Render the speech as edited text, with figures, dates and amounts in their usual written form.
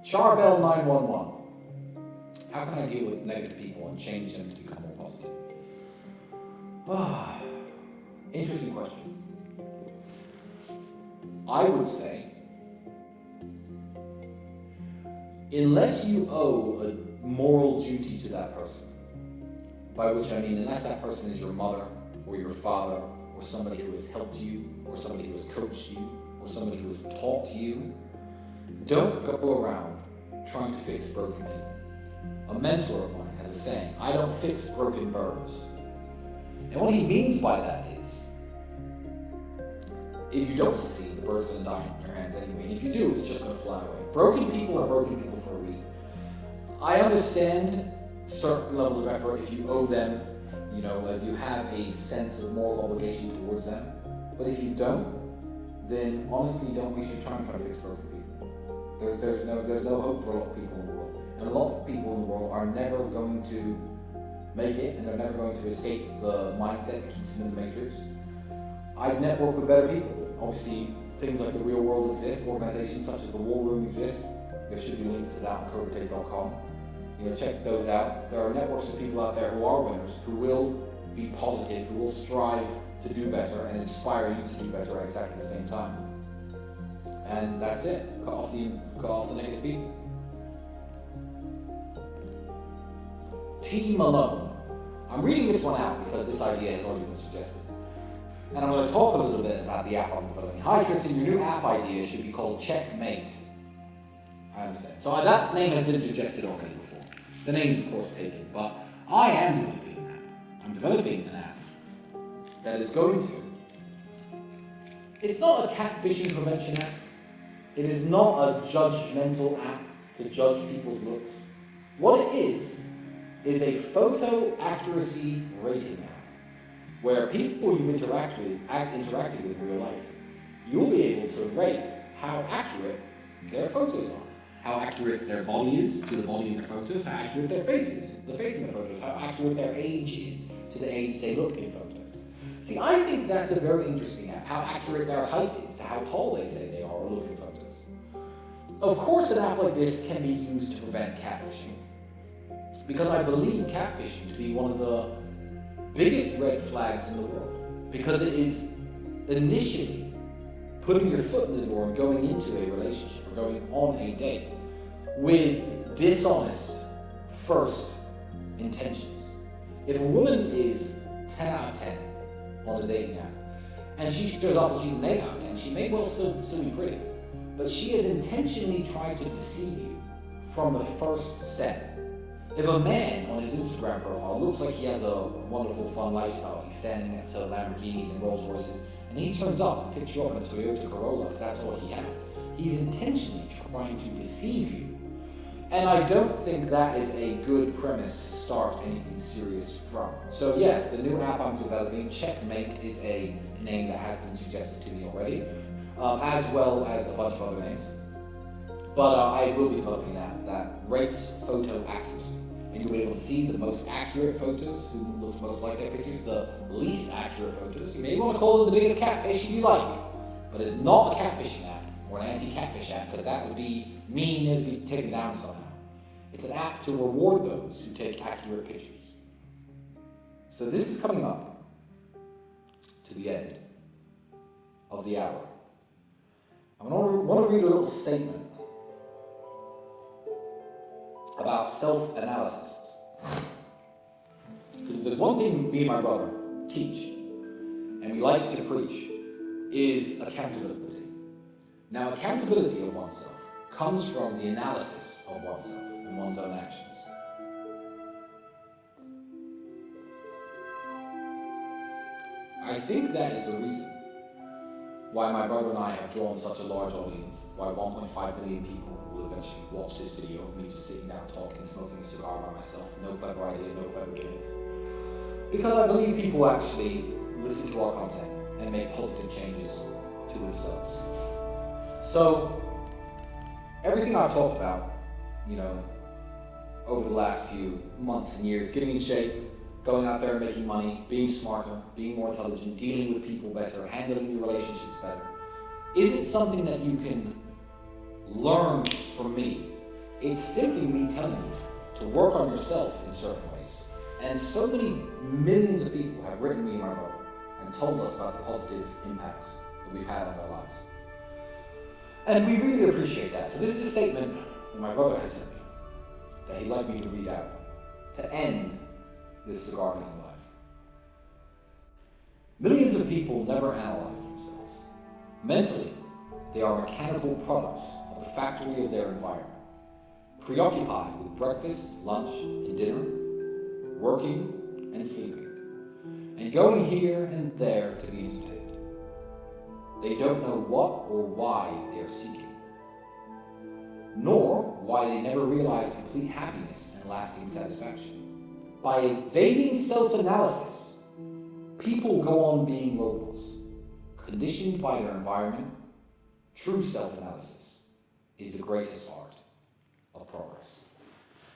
Charbel 911. How can I deal with negative people and change them to become more positive? Interesting question. I would say, unless you owe a moral duty to that person, by which I mean unless that person is your mother or your father or somebody who has helped you or somebody who has coached you or somebody who has taught you, don't go around trying to fix broken people. A mentor of mine has a saying, I don't fix broken birds. And what he means by that is, if you don't succeed, the bird's going to die in your hands anyway. And if you do, it's just going to fly away. Broken people are broken people for a reason. I understand certain levels of effort if you owe them, if you have a sense of moral obligation towards them. But if you don't, then honestly, don't waste your time trying to fix broken people. There's no hope for a lot of people in the world. And a lot of people in the world are never going to make it, and they're never going to escape the mindset that keeps them in the matrix. I network with better people. Obviously, things like the real world exist, organizations such as the War Room exist. There should be links to that on covertate.com. Check those out. There are networks of people out there who are winners, who will be positive, who will strive to do better and inspire you to do better at exactly the same time. And that's it. Cut off the negative people. T. Malone. I'm reading this one out because this idea has already been suggested. And I'm going to talk a little bit about the app I'm developing. Hi Tristan, your new app idea should be called Checkmate. I understand. So that name has been suggested already before. The name is of course taken, but I am developing an app. I'm developing an app that is going to... It's not a catfishing prevention app. It is not a judgmental app to judge people's looks. What it is a photo accuracy rating app where people you've interacted with in real life, you'll be able to rate how accurate their photos are, how accurate their body is to the body in their photos, how accurate their face is to the face in their photos, how accurate their age is to the age they look in photos. See, I think that's a very interesting app, how accurate their height is to how tall they say they are or look in photos. Of course, an app like this can be used to prevent catfishing, because I believe catfishing to be one of the biggest red flags in the world, because it is initially putting your foot in the door and going into a relationship or going on a date with dishonest first intentions. If a woman is 10 out of 10 on a dating app and she shows up and she's an 8 out of 10, she may well still be pretty, but she has intentionally tried to deceive you from the first step. If a man on his Instagram profile looks like he has a wonderful, fun lifestyle, he's standing next to Lamborghinis and Rolls Royces, and he turns up and picks you up in a Toyota Corolla because that's what he has, he's intentionally trying to deceive you. And I don't think that is a good premise to start anything serious from. So yes, the new app I'm developing, Checkmate, is a name that has been suggested to me already, as well as a bunch of other names. But I will be developing an app that rates photo accuracy. And you'll be able to see the most accurate photos, who looks most like their pictures, the least accurate photos. You may want to call it the biggest catfish you like, but it's not a catfishing app or an anti-catfish app, because that would be mean, it would be taken down somehow. It's an app to reward those who take accurate pictures. So this is coming up to the end of the hour. I want to read a little statement about self-analysis. Because if there's one thing me and my brother teach, and we like to preach, is accountability. Now, accountability of oneself comes from the analysis of oneself and one's own actions. I think that is the reason why my brother and I have drawn such a large audience, why 1.5 million people will eventually watch this video of me just sitting down talking, smoking a cigar by myself, no clever idea, no clever gimmicks. Because I believe people actually listen to our content and make positive changes to themselves. So, everything I've talked about, over the last few months and years, getting in shape, going out there and making money, being smarter, being more intelligent, dealing with people better, handling your relationships better, is it something that you can learn from me It's simply me telling you to work on yourself in certain ways. And so many millions of people have written me and my brother and told us about the positive impacts that we've had on their lives. And we really appreciate that. So this is a statement that my brother has sent me that he'd like me to read out to end this cigar making life. Millions of people never analyze themselves. Mentally, they are mechanical products of the factory of their environment, preoccupied with breakfast, lunch, and dinner, working and sleeping, and going here and there to be entertained. They don't know what or why they are seeking, nor why they never realize complete happiness and lasting satisfaction. By evading self-analysis, people go on being robots, conditioned by their environment. True self-analysis is the greatest art.